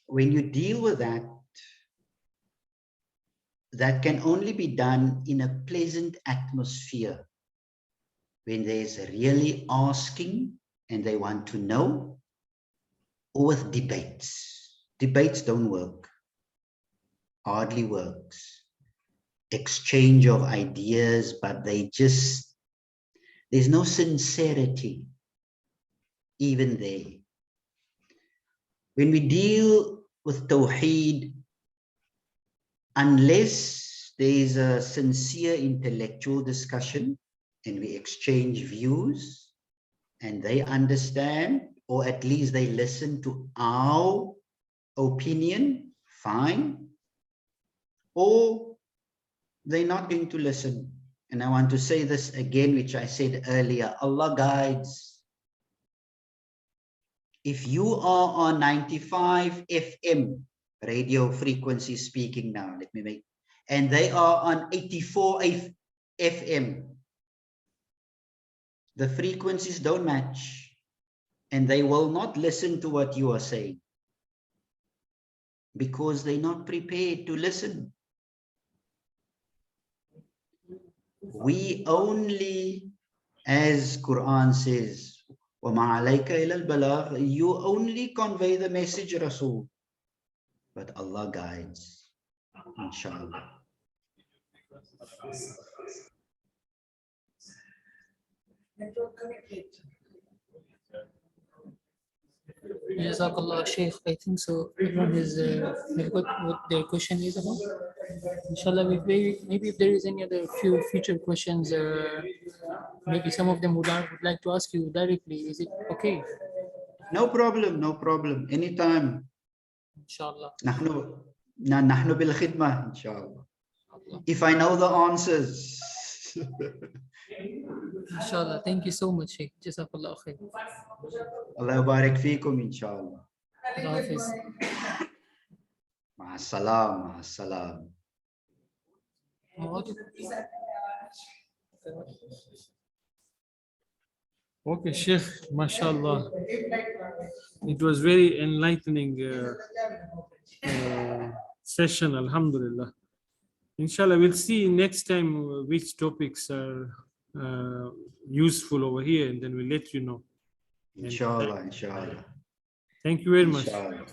when you deal with that, that can only be done in a pleasant atmosphere, when there's really asking and they want to know, or with debates. Debates don't work, hardly works. Exchange of ideas, but there's no sincerity even there. When we deal with Tawheed, unless there is a sincere intellectual discussion and we exchange views and they understand, or at least they listen to our opinion, fine, or they're not going to listen. And I want to say this again, which I said earlier, Allah guides. If you are on 95 FM, radio frequency speaking now, and they are on 84 FM, the frequencies don't match, and they will not listen to what you are saying because they're not prepared to listen. We only, as Quran says, وَمَا عَلَيْكَ إِلَى الْبَلَاغِ, you only convey the message, Rasul, but Allah guides, inshallah. Jazakallah, Sheikh. I think so. Everyone has what their question is about. Inshallah, maybe if there is any other few future questions, maybe some of them would like to ask you directly. Is it okay? No problem, no problem. Anytime. Inshallah. نحن بالخدمة إن شاء الله. If I know the answers. Inshallah. Thank you so much, Sheikh. Jazakallah khair. الله يبارك فيكم إن شاء الله. Allah Hafiz. مع السلامة مع السلامة. Okay, Sheikh, mashallah. It was very enlightening session, alhamdulillah. Inshallah, we'll see next time which topics are useful over here, and then we'll let you know. Inshallah, inshallah. Thank you very much. Inshallah.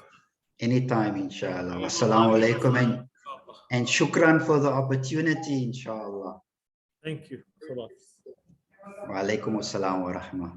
Anytime, inshallah. Wassalamu alaikum. And shukran for the opportunity, inshallah. Thank you. Salam. Wa alaikum assalam wa rahmah.